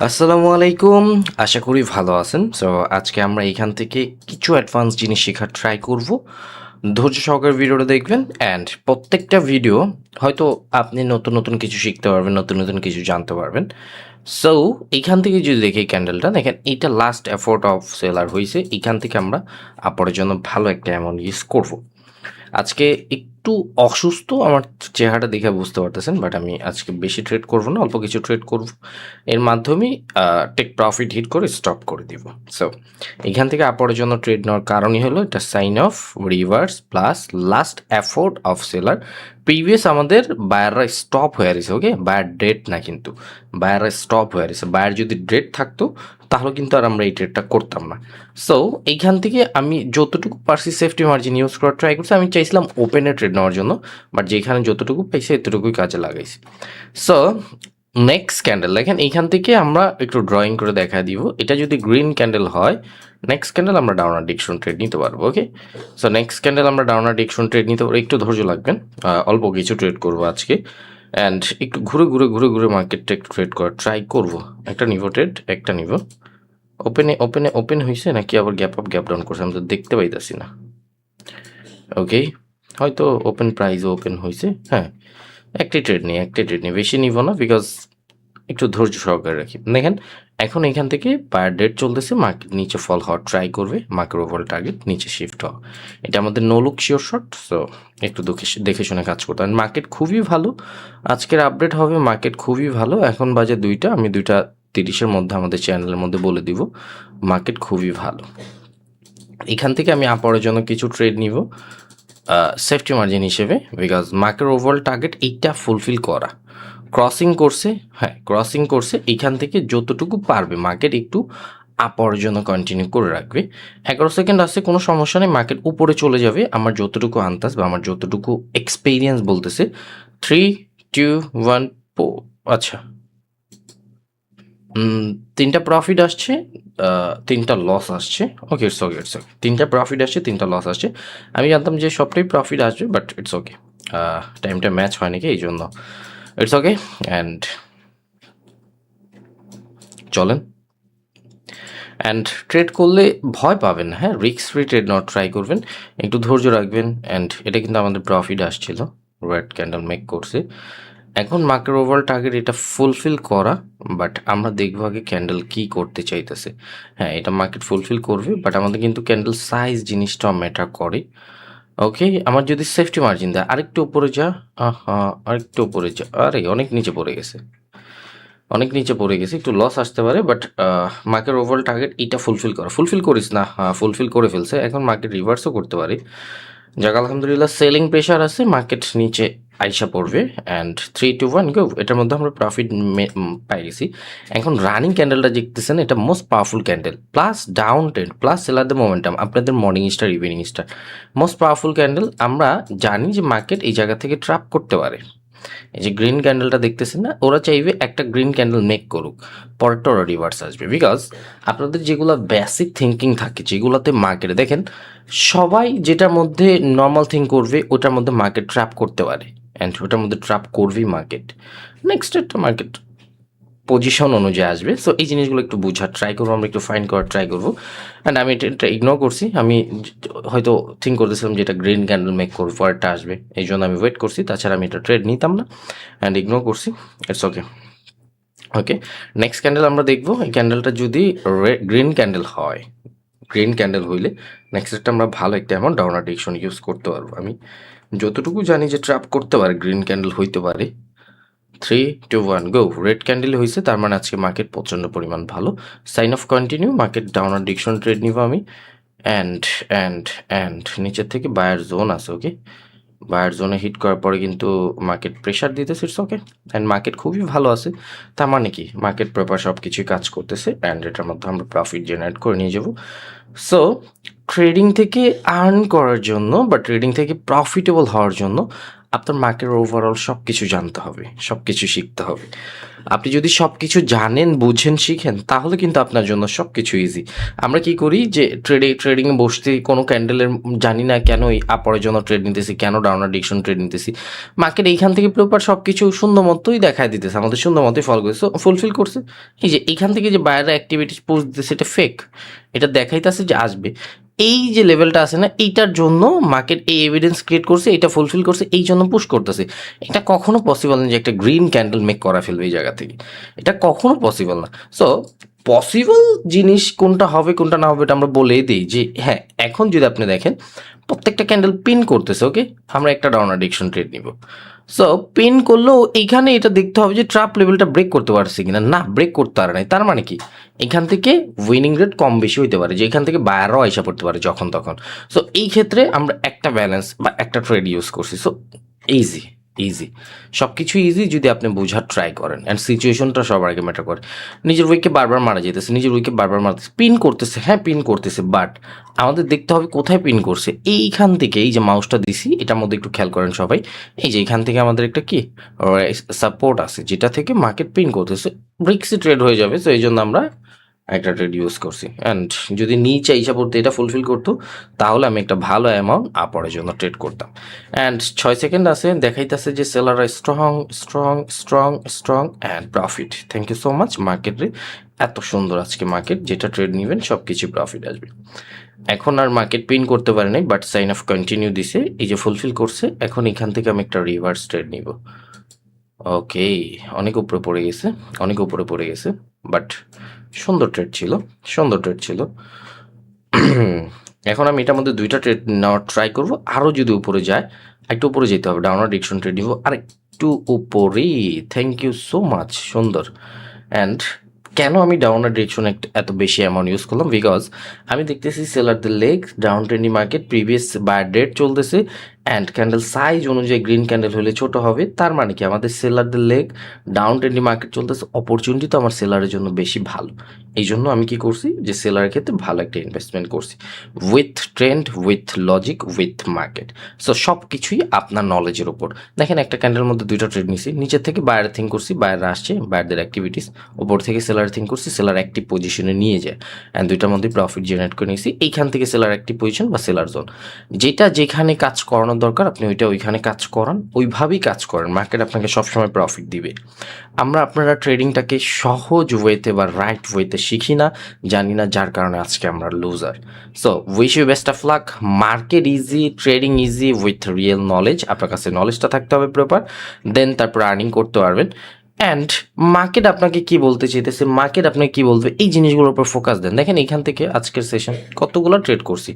আসসালামু আলাইকুম। আশা করি ভালো আছেন। সো আজকে আমরা এখান থেকে কিছু অ্যাডভান্স জিনিস শেখার ট্রাই করব। ধৈর্য সহকারে ভিডিওটা দেখবেন অ্যান্ড প্রত্যেকটা ভিডিও হয়তো আপনি নতুন কিছু শিখতে পারবেন, নতুন কিছু জানতে পারবেন। সো এইখান থেকে যদি দেখি ক্যান্ডেলটা দেখেন, এটা লাস্ট এফোর্ট অফ সেলার হইছে। এখান থেকে আমরা আপনার জন্য ভালো একটা অ্যামাউন্ট ইউজ করব। আজকে একটু অসুস্থ, আমার চেহারাটা দেখে বুঝতে পারতেছেন, বাট আমি আজকে বেশি ট্রেড করব না, অল্প কিছু ট্রেড করব। এর মাধ্যমেই টেক প্রফিট হিট করে স্টপ করে দিব। সো এখান থেকে আপনার জন্য ট্রেড নেওয়ার কারণই হলো এটা sign of reverse plus last effort of seller. Previous আমাদের বায়াররা স্টপ হয়ে গেছে, ওকে, বায়ার ডেট না, কিন্তু বায়াররা স্টপ হয়ে গেছে। বায়ার যদি ডেট থাকতো তাহলে কিন্তু আর আমরা এই ট্রেডটা করতাম না। সো এইখান থেকে আমি যতটুকু পারছি সেফটি মার্জিন ইউজ করার ট্রাই করছি। আমি চাইছিলাম ওপেনে ট্রেড নেওয়ার জন্য, বাট যেখানে যতটুকু পাইছি এতটুকুই কাজে লাগাইছি। সো নেক্সট ক্যান্ডেল দেখেন, এইখান থেকে আমরা একটু ড্রয়িং করে দেখা দিব। এটা যদি গ্রিন ক্যান্ডেল হয়, নেক্সট ক্যান্ডেল আমরা ডাউনার ডিরেকশন ট্রেড নিতে পারবো, ওকে। সো নেক্সট ক্যান্ডেল আমরা ডাউনার ডিরেকশন ট্রেড নিতে পারবো। একটু ধৈর্য লাগবেন, অল্প কিছু ট্রেড করবো আজকে অ্যান্ড একটু ঘুরে মার্কেটটা একটু ট্রেড করার ট্রাই করবো। একটা নিব ট্রেড, একটা নিব। ওপেন হয়েছে নাকি আবার গ্যাপ আপ গ্যাপ ডাউন করছে আমি তো দেখতে পাইতাছি না। ওকে, হয়তো ওপেন প্রাইসও ওপেন হয়েছে। হ্যাঁ, একটি ট্রেড নিই, বেশি নিব না, বিকজ একটু ধৈর্য সহকারে রাখি। দেখেন এখন এখান থেকে বায়ার ডেট চলতেছে, মার্কেট নিচে ফল হওয়ার ট্রাই করবে, মার্কেট ওভার টার্গেট নিচে শিফট হওয়া। এটা আমাদের no look sure shot. So একটু দেখে শুনে কাজ করতে হবে। মার্কেট খুবই ভালো, আজকের আপডেট হবে, মার্কেট খুবই ভালো। এখন বাজে 2টা, আমি 2:30-এর মধ্যে আমাদের চ্যানেলের মধ্যে বলে দিব মার্কেট খুবই ভালো। এখান থেকে আমি আপরের জন্য কিছু ট্রেড নিব সেফটি মার্জিন হিসেবে, বিকজ মার্কেট ওভারঅল টার্গেট এইটা ফুলফিল করা। ক্রসিং করছে, হ্যাঁ ক্রসিং করছে। এইখান থেকে যতটুকু পারবে মার্কেট একটু আপর জন্য কন্টিনিউ করে রাখবে। 11 সেকেন্ড আছে, কোনো সমস্যা নেই, মার্কেট উপরে চলে যাবে। আমার যতটুকু আন্দাজ বা আমার যতটুকু এক্সপিরিয়েন্স বলতেছে 3, 2, 1 আচ্ছা, 3টা প্রফিট আসছে, 3টা লস আসছে। ওকে, ইটস ওকে, 3টা প্রফিট আসছে, 3টা লস আসছে। আমি জানতাম যে সবটাই প্রফিট আসবে, বাট ইটস ওকে, টাইমটা ম্যাচ হয় নাকি এই জন্য। ইটস ওকে অ্যান্ড চলেন। অ্যান্ড ট্রেড করলে ভয় পাবেন না, হ্যাঁ, রিস্ক ফ্রি ট্রেড নেওয়ার ট্রাই করবেন, একটু ধৈর্য রাখবেন। অ্যান্ড এটা কিন্তু আমাদের প্রফিট আসছিল, রেড ক্যান্ডেল মেক করছে। এখন মার্কেট ওভারঅল টার্গেট এটা ফুলফিল করা, বাট আমরা দেখবো আগে ক্যান্ডেল কি করতে চাইতেছে। হ্যাঁ, এটা মার্কেট ফুলফিল করবে, বাট আমাদের কিন্তু ক্যান্ডেল সাইজ জিনিসটা ম্যাটার করে। ওকে, আমার যদি সেফটি মার্জিন দেয় আরেকটু উপরে যা, আরেকটু উপরে যা, আরে অনেক নিচে পড়ে গেছে, অনেক নিচে পড়ে গেছে, একটু লস আসতে পারে, বাট মার্কেট ওভারঅল টার্গেট এটা ফুলফিল করিস না, হ্যাঁ ফুলফিল করে ফেলছে। এখন মার্কেট রিভার্সও করতে পারে, যাক আলহামদুলিল্লাহ। সেলিং প্রেশার আছে, মার্কেট নিচে আইসা পড়বে অ্যান্ড 3, 2, 1 গো। এটার মধ্যে আমরা প্রফিট পাই গেছি। এখন রানিং ক্যান্ডেলটা দেখতেছেন, এটা most powerful candle, plus down trend plus seller the momentum, আপনাদের morning star evening star, most powerful candle. আমরা জানি যে মার্কেট এই জায়গা থেকে ট্র্যাপ করতে পারে। এই যে গ্রিন ক্যান্ডেলটা দেখতেছেন না, ওরা চাইবে একটা গ্রিন ক্যান্ডেল মেক করুক, পরেরটা ওরা রিভার্স আসবে। বিকজ আপনাদের যেগুলো বেসিক থিঙ্কিং থাকে, যেগুলোতে মার্কেটে দেখেন সবাই যেটার মধ্যে নর্মাল থিঙ্ক করবে ওটার মধ্যে মার্কেট ট্র্যাপ করতে পারে, অ্যান্ড ওটার মধ্যে ট্র্যাপ করবেই মার্কেট। নেক্সট একটা মার্কেট পজিশন অনুযায়ী আসবে। সো এই জিনিসগুলো একটু বোঝার ট্রাই করবো, আমরা একটু ফাইন্ড করার ট্রাই করবো। অ্যান্ড আমি এটা ইগনোর করছি, আমি হয়তো থিঙ্ক করতেছিলাম যে এটা গ্রিন ক্যান্ডেল মেক করবো, পরেরটা আসবে, এই জন্য আমি ওয়েট করছি, তাছাড়া আমি এটা ট্রেড নিতাম না, অ্যান্ড ইগনোর করছি। It's okay. Okay, next candle আমরা দেখবো। এই ক্যান্ডেলটা যদি গ্রিন ক্যান্ডেল হয়, গ্রিন ক্যান্ডেল হইলে নেক্সট একটা আমরা ভালো একটা অ্যামাউন্ট ডাউনার ডিরেকশন ইউজ করতে পারবো। আমি যতটুকু জানি যে ট্র্যাপ করতে পারে, গ্রিন ক্যান্ডেল হইতে পারে। 3, 2, 1 গো। রেড ক্যান্ডেল হয়েছে, তার মানে আজকে মার্কেট প্রচণ্ড পরিমাণ ভালো। সাইন অফ কন্টিনিউ, মার্কেট ডাউনার ডিরেকশন ট্রেড নিব আমি। অ্যান্ড অ্যান্ড নিচের থেকে বায়ার জোন আছে, ওকে। বায়ার জোনে হিট করার পরে কিন্তু মার্কেট প্রেশার দিতেছে, ইটস ওকে। অ্যান্ড মার্কেট খুবই ভালো আছে, তার মানে কি মার্কেট প্রপার সব কিছুই কাজ করতেছে, অ্যান্ড এটার মধ্যে আমরা প্রফিট জেনারেট করে নিয়ে যাব। সো ট্রেডিং থেকে আর্ন করার জন্য বা ট্রেডিং থেকে প্রফিটেবল হওয়ার জন্য আপনার মার্কেট ওভারঅল সব কিছু জানতে হবে, সব কিছু শিখতে হবে। আপনি যদি সব কিছু জানেন, বুঝেন, শিখেন, তাহলে কিন্তু আপনার জন্য সব কিছু ইজি। আমরা কি করি যে ট্রেডিংয়ে বসতে কোনো ক্যান্ডেলের জানি না কেন এই আপরের জন্য ট্রেড নিতেছি, কেন ডাউনার ডিরেকশন ট্রেড নিতেছি। মার্কেট এইখান থেকে প্রপার সব কিছু সুন্দর মতোই দেখায় দিতেছে, আমাদের সুন্দর মতোই ফলো করছে, ফুলফিল করছে। এই যে এইখান থেকে যে বাইরের অ্যাক্টিভিটিস পোস্ট দিতেছে, এটা ফেক, এটা দেখাইতেছে যে আসবে। এই যে লেভেলটা আছে না, এইটার জন্য মার্কেট এই এভিডেন্স ক্রিয়েট করছে, এটা ফুলফিল করছে, এই জন্য পুশ করতেছে। এটা কখনো পসিবল না যে একটা গ্রিন ক্যান্ডেল মেক করা ফেলবে এই জায়গা থেকে, এটা কখনো পসিবল না। সো পসিবল জিনিস কোনটা হবে কোনটা না হবে এটা আমরা বলেই দিই যে হ্যাঁ, এখন যদি আপনি দেখেন প্রত্যেকটা ক্যান্ডেল পিন করতেছে, ওকে, আমরা একটা ডাউনার ডিরেকশন ট্রেড নিব। সো পিন করলেও এইখানে এটা দেখতে হবে যে ট্রাপ লেভেলটা ব্রেক করতে পারছে কিনা, না ব্রেক করতে পারে নাই, তার মানে কি এখান থেকে উইনিং রেট কম বেশি হইতে পারে, যে এখান থেকে বায়ারও আইসা পড়তে পারে যখন তখন। সো এই ক্ষেত্রে আমরা একটা ব্যালেন্স বা একটা ট্রেড ইউজ করছি। সো ইজি, ইজি, সব কিছু ইজি যদি আপনি বোঝার ট্রাই করেন, অ্যান্ড সিচুয়েশনটা সবার আগে ম্যাটার করে। নিজের উইকে বারবার মারা যেতেছে, নিজের উইকে বারবার মারতেছে, পিন করতেছে, হ্যাঁ পিন করতেছে, বাট আমাদের দেখতে হবে কোথায় পিন করছে। এইখান থেকে এই যে মাউসটা দিছি এটার মধ্যে একটু খেয়াল করেন সবাই, এই যে এখান থেকে আমাদের একটা কি সাপোর্ট আছে, যেটা থেকে মার্কেট পিন করতেছে, ব্রিক্সি ট্রেড হয়ে যাবে। তো এই জন্য আমরা একটা ট্রেড ইউজ করছি, অ্যান্ড যদি নিচে হিসাব করতে এটা ফুলফিল করতো, তাহলে আমি একটা ভালো অ্যামাউন্ট আপরের জন্য ট্রেড করতাম। অ্যান্ড 6 সেকেন্ড আছে, দেখাইতেছে যে সেলাররা strong strong strong strong and profit. Thank you so much মার্কেটে, এত সুন্দর আজকে মার্কেট, যেটা ট্রেড নেবেন সব কিছু প্রফিট আসবে। এখন আর মার্কেট পিন করতে পারে নাই, বাট সাইন অফ কন্টিনিউ দিছে, এই যে ফুলফিল করছে। এখন এখান থেকে আমি একটা রিভার্স ট্রেড নিব। ওকে, অনেক উপরে পড়ে গেছে, অনেক উপরে পড়ে গেছে, বাট সুন্দর ট্রেড ছিল, সুন্দর ট্রেড ছিল। এখন আমি এটার মধ্যে দুইটা ট্রেড নেওয়ার ট্রাই করবো, আরও যদি উপরে যায়, একটু উপরে যেতে হবে, ডাউনার ডিরেকশন ট্রেড নিব আর একটু উপরেই। থ্যাংক ইউ সো মাচ, সুন্দর। অ্যান্ড কেন আমি ডাউনার ডিরেকশন এত বেশি অ্যামাউন্ট ইউজ করলাম, বিকজ আমি দেখতেছি সেলারদের leg down trendy market previous buyer ডেট চলতেছে, অ্যান্ড ক্যান্ডেল সাইজ অনুযায়ী গ্রিন ক্যান্ডেল হলে ছোট হবে, তার মানে কি আমাদের সেলারদের লেগ ডাউন ট্রেন্ডি মার্কেট চলতেছে, অপরচুনিটি তো আমার সেলারের জন্য বেশি ভালো। এই জন্য আমি কি করছি যে সেলারের ক্ষেত্রে ভালো একটা ইনভেস্টমেন্ট করছি, with trend, with logic, with market. So সব কিছুই আপনার নলেজের ওপর। দেখেন একটা ক্যান্ডেলের মধ্যে দুইটা ট্রেড নিছি, নিচের থেকে বায়ার থিঙ্ক করছি, বায়াররা আসছে, বায়ারদের অ্যাক্টিভিটিস, ওপর থেকে সেলার থিঙ্ক করছি, সেলার অ্যাক্টিভ পজিশনে নিয়ে যায়, অ্যান্ড দুইটার মধ্যে প্রফিট জেনারেট করে নিয়েছি। এইখান থেকে সেলার অ্যাক্টিভ পজিশন বা সেলার জোন, যেটা যেখানে কাজ করানোর দরকার আপনি ওইটা ওইখানে কাজ করান, ওইভাবেই কাজ করেন, মার্কেট আপনাকে সবসময় প্রফিট দিবে। আপনারা ট্রেডিংটাকে সহজ ওয়েতে বা রাইট ওয়েতে শিখি না, জানি না, যার কারণে আজকে আমরা loser. So wish you best of luck. Market easy, trading easy with real knowledge. আপনার কাছে নলেজটা থাকতে হবে প্রপার, দেন তারপর আর্নিং করতে পারবেন। অ্যান্ড মার্কেট আপনাকে কি বলতে চাইতেছে, মার্কেট আপনাকে কি বলবে, এই জিনিসগুলোর উপর ফোকাস দেন। দেখেন এখান থেকে আজকের সেশন কতগুলো ট্রেড করছি,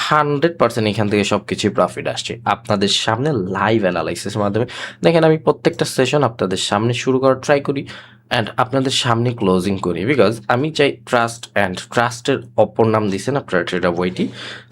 100% এখান থেকে সব কিছুই প্রফিট আসছে আপনাদের সামনে লাইভ অ্যানালাইসিসের মাধ্যমে। দেখেন আমি প্রত্যেকটা সেশন আপনাদের সামনে শুরু করার ট্রাই করি, অ্যান্ড আপনাদের সামনে ক্লোজিং করি, বিকজ আমি চাই ট্রাস্ট, অ্যান্ড ট্রাস্টের অপর নাম দিয়েছেন আপনারা ট্রেডার ওয়াইটি।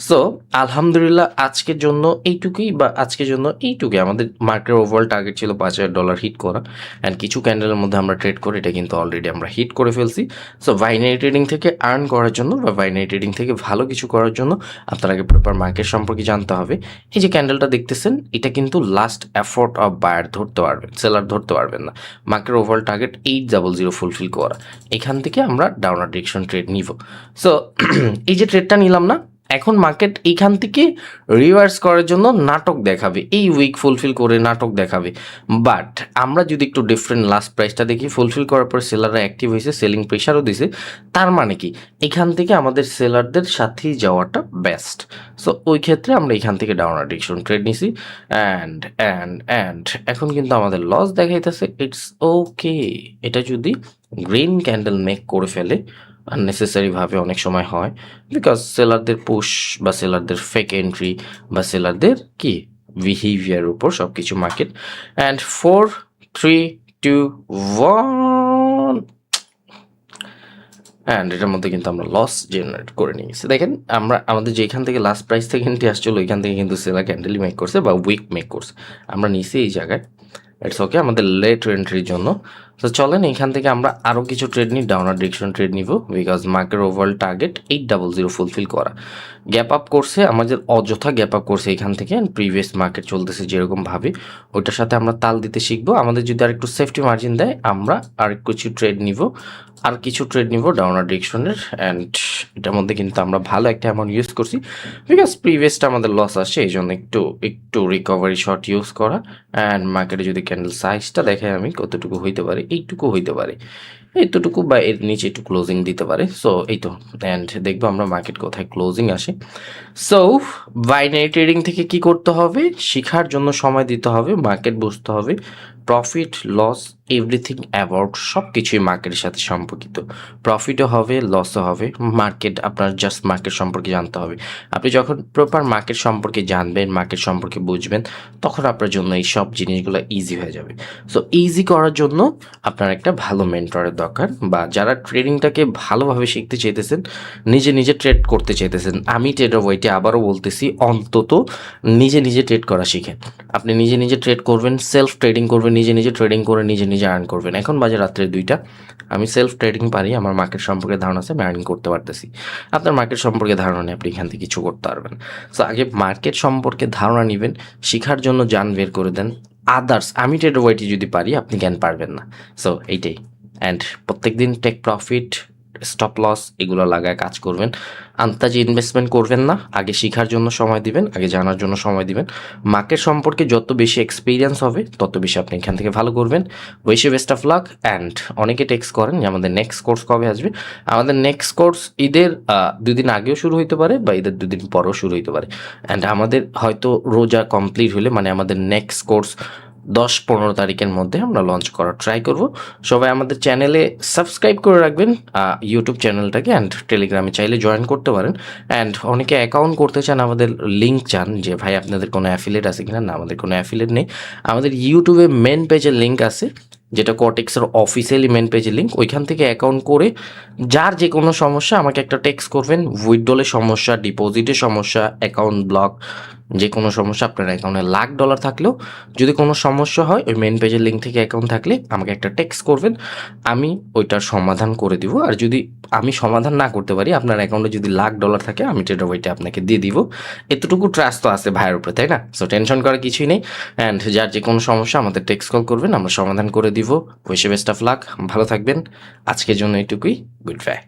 সো আলহামদুলিল্লাহ আজকের জন্য এইটুকুই, বা আজকের জন্য এইটুকুই। আমাদের মার্কেটের ওভারঅল টার্গেট ছিল $5,000 হিট করা, অ্যান্ড কিছু ক্যান্ডেলের মধ্যে আমরা ট্রেড করি, এটা কিন্তু অলরেডি আমরা হিট করে ফেলছি। সো বাইনারি ট্রেডিং থেকে আর্ন করার জন্য বা বাইনারি ট্রেডিং থেকে ভালো কিছু করার জন্য আপনার আগে প্রপার মার্কেট সম্পর্কে জানতে হবে। এই যে ক্যান্ডেলটা দেখতেছেন, এটা কিন্তু লাস্ট এফোর্ট অফ বায়ার ধরতে পারবেন, সেলার ধরতে পারবেন না। মার্কেট ওভারঅল টার্গেট 800 ফুলফিল করা, এখান থেকে আমরা ডাউনার ডিরেকশন ট্রেড নিব। সো এই যে ট্রেডটা নিলাম না, এখন মার্কেট এইখান থেকে রিভার্স করার জন্য নাটক দেখাবে, এই উইক ফুলফিল করে নাটক দেখাবে। বাট আমরা যদি একটু ডিফারেন্ট লাস্ট প্রাইসটা দেখি, ফুলফিল করার পর সেলাররা অ্যাক্টিভ হয়েছে, সেলিং প্রেশারও দিছে, তার মানে কি এখান থেকে আমাদের সেলারদের সাথেই যাওয়াটা বেস্ট। সো ওই ক্ষেত্রে আমরা এখান থেকে ডাউনার ডিরেকশন ট্রেড নিছি, অ্যান্ড এখন কিন্তু আমাদের লস দেখাইতেছে, ইটস ওকে। এটা যদি গ্রিন ক্যান্ডেল মেক করে ফেলে, আননেসেসারিভাবে অনেক সময় হয়, বিকজ সেলারদের পুশ বা সেলারদের ফেক এন্ট্রি বা সেলারদের কি বিহেভিয়ার উপর সব কিছু মার্কেট। অ্যান্ড 4, 3, 2, 1, অ্যান্ড এটার মধ্যে কিন্তু আমরা লস জেনারেট করে নিয়েছি। দেখেন আমরা আমাদের যেখান থেকে লাস্ট প্রাইস থেকে এন্ট্রি আসছিল ওইখান থেকে কিন্তু সেলার ক্যান্ডেলই মেক করছে বা উইক মেক করছে, আমরা নিয়েছি এই জায়গায়, ইটস ওকে আমাদের লেট এন্ট্রির জন্য। তো চলেন এখান থেকে আমরা আরও কিছু ট্রেড নিই, ডাউনার ডিরেকশন ট্রেড নিব, because market overall target 800 fulfil করা। গ্যাপ আপ করছে, আমাদের অযথা গ্যাপ আপ করছে এখান থেকে, প্রিভিয়াস মার্কেট চলতেছে যেরকমভাবে ওইটার সাথে আমরা তাল দিতে শিখবো। আমাদের যদি আর একটু সেফটি মার্জিন দেয় আমরা আর কিছু ট্রেড নিব, আর কিছু ট্রেড নিব ডাউনার ডিরেকশনের। অ্যান্ড এটার মধ্যে কিন্তু আমরা ভালো একটা অ্যামাউন্ট ইউজ করছি, বিকজ প্রিভিয়াসটা আমাদের লস আসছে, এই জন্য একটু রিকভারি শর্ট ইউজ করা। অ্যান্ড মার্কেটে যদি ক্যান্ডেল সাইজটা দেখাই আমি কতটুকু হইতে পারে, এইটুকু হইতে পারে, এতটুকু বা এর নিচে একটু ক্লোজিং দিতে পারে। সো এই তো, অ্যান্ড দেখবো আমরা মার্কেট কোথায় ক্লোজিং আসে। সো বাইনারি ট্রেডিং থেকে কি করতে হবে, শেখার জন্য সময় দিতে হবে, মার্কেট বুঝতে হবে, প্রফিট লস এভরিথিং অ্যাবাউট সব কিছুই মার্কেটের সাথে সম্পর্কিত। প্রফিটও হবে, লসও হবে, মার্কেট আপনার জাস্ট মার্কেট সম্পর্কে জানতে হবে। আপনি যখন প্রপার মার্কেট সম্পর্কে জানবেন, মার্কেট সম্পর্কে বুঝবেন, তখন আপনার জন্য এই সব জিনিসগুলো ইজি হয়ে যাবে। সো ইজি করার জন্য আপনার একটা ভালো মেন্টরের দরকার, বা যারা ট্রেডিংটাকে ভালোভাবে শিখতে চাইতেছেন, নিজে নিজে ট্রেড করতে চাইতেছেন। আমি ট্রেডার বইটি আবারও বলতেছি, অন্তত নিজে নিজে ট্রেড করা শিখেন। আপনি নিজে নিজে ট্রেড করবেন, সেলফ ট্রেডিং করবেন, নিজে নিজে ট্রেডিং করে নিজে নিজে আর্ন করবেন। এখন বাজে রাত্রে 2টা, আমি সেলফ ট্রেডিং পারি, আমার মার্কেট সম্পর্কে ধারণা আছে, আমি আর্নিং করতে পারতেছি। আপনার মার্কেট সম্পর্কে ধারণা নেই, আপনি এখান থেকে কিছু করতে পারবেন। সো আগে মার্কেট সম্পর্কে ধারণা নেবেন, শেখার জন্য যান বের করে দেন। আদার্স আমি ট্রেডার ওয়াইটি যদি পারি, আপনি জ্ঞান পারবেন না। সো এইটাই। অ্যান্ড প্রত্যেকদিন টেক প্রফিট, স্টপ লস এগুলো লাগায় কাজ করবেন। আন্তাজে ইনভেস্টমেন্ট করবেন না, আগে শেখার জন্য সময় দিবেন, আগে জানার জন্য সময় দিবেন। মার্কেট সম্পর্কে যত বেশি এক্সপিরিয়েন্স হবে তত বেশি আপনি এখান থেকে ভালো করবেন। Wish you best of luck. And অনেকে টেক্সট করেন যে আমাদের নেক্সট কোর্স কবে আসবে। আমাদের নেক্সট কোর্স ঈদের 2 দিন আগেও শুরু হইতে পারে, বা ঈদের 2 দিন পরেও শুরু হইতে পারে। অ্যান্ড আমাদের হয়তো রোজা কমপ্লিট হলে, মানে আমাদের নেক্সট কোর্স 10-15 তারিখের মধ্যে আমরা লঞ্চ করার ট্রাই করব। সবাই আমাদের চ্যানেলে সাবস্ক্রাইব করে রাখবেন, ইউটিউব চ্যানেলটাকে, অ্যান্ড টেলিগ্রামে চাইলে জয়েন করতে পারেন। অ্যান্ড অনেকে অ্যাকাউন্ট করতে চান, আমাদের লিঙ্ক চান যে ভাই আপনাদের কোনো অ্যাফিলিয়েট আছে কিনা। না, আমাদের কোনো অ্যাফিলিয়েট নেই। আমাদের ইউটিউবে মেন পেজের লিঙ্ক আছে, যেটা কটেক্সের অফিসিয়ালি মেন পেজের লিঙ্ক। ওইখান থেকে অ্যাকাউন্ট করে যার যে কোনো সমস্যা আমাকে একটা টেক্সট করবেন। উইথড্রলের সমস্যা, ডিপোজিটের সমস্যা, অ্যাকাউন্ট ব্লক, যে কোনো সমস্যা, আপনার অ্যাকাউন্টে $1,00,000 থাকলেও যদি কোনো সমস্যা হয়, ওই মেন পেজের লিঙ্ক থেকে অ্যাকাউন্ট থাকলে আমাকে একটা টেক্সট করবেন, আমি ওইটার সমাধান করে দিব। আর যদি আমি সমাধান না করতে পারি, আপনার অ্যাকাউন্টে যদি $1,00,000 থাকে, আমি ট্রেডার ওইটা আপনাকে দিয়ে দিব। এতটুকু ট্রাস্ট তো আছে ভাইয়ের উপরে, তাই না? সো টেনশন করার কিছুই নেই। অ্যান্ড যার যে কোনো সমস্যা আমাদের টেক্সট কল করবেন, আমরা সমাধান করে দিব। Wish you best of luck, ভালো থাকবেন। আজকের জন্য এটুকুই, গুড বাই।